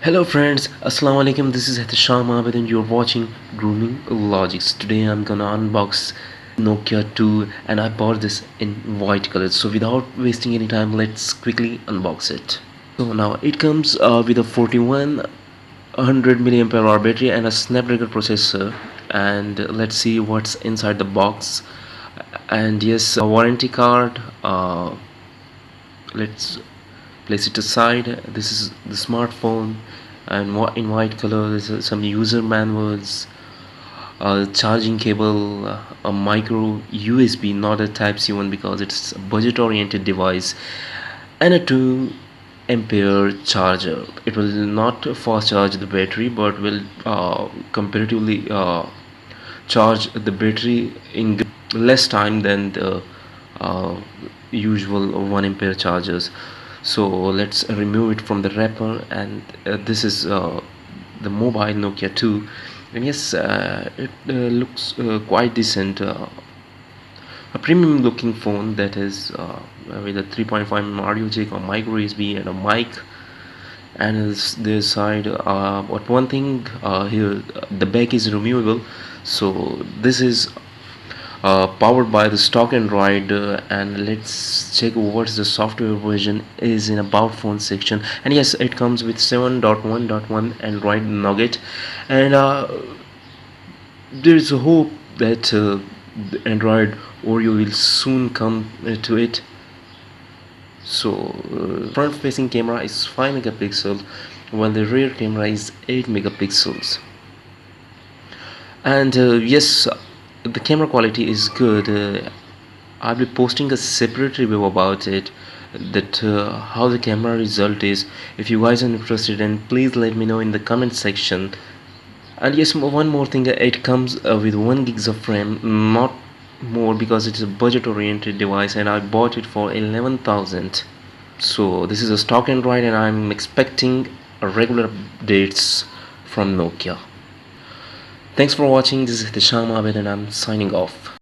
Hello friends, Assalamu alaikum. This is Hitisham Abed and you're watching Grooming Logics. Today I'm gonna unbox Nokia 2 and I bought this in white color. So without wasting any time, let's quickly unbox it. So now it comes with a 4100 milliampere hour battery and a Snapdragon processor. And let's see what's inside the box. And yes, a warranty card. Let's place it aside. This is the smartphone, and in white color there's some user manuals, a charging cable, a micro USB, not a type C one because it's a budget oriented device, and a 2 ampere charger. It will not fast charge the battery but will comparatively charge the battery in less time than the uh, usual 1 ampere chargers. So let's remove it from the wrapper, and this is the mobile Nokia 2, and yes, it looks quite decent, a premium looking phone that is with a 3.5 audio jack, a micro USB and a mic. And this side, but one thing here, the back is removable. So this is powered by the stock Android, and let's check what's the software version is in about phone section. And yes, it comes with 7.1.1 Android Nougat, and there is a hope that the Android Oreo will soon come to it. So front facing camera is 5 megapixels while the rear camera is 8 megapixels. And yes, the camera quality is good. I'll be posting a separate review about it, that how the camera result is. If you guys are interested, and please let me know in the comment section. And yes, one more thing, it comes with 1 gigs of RAM, not more, because it's a budget oriented device and I bought it for 11,000. So this is a stock Android and I'm expecting regular updates from Nokia. Thanks for watching. This is Hisham Abed and I'm signing off.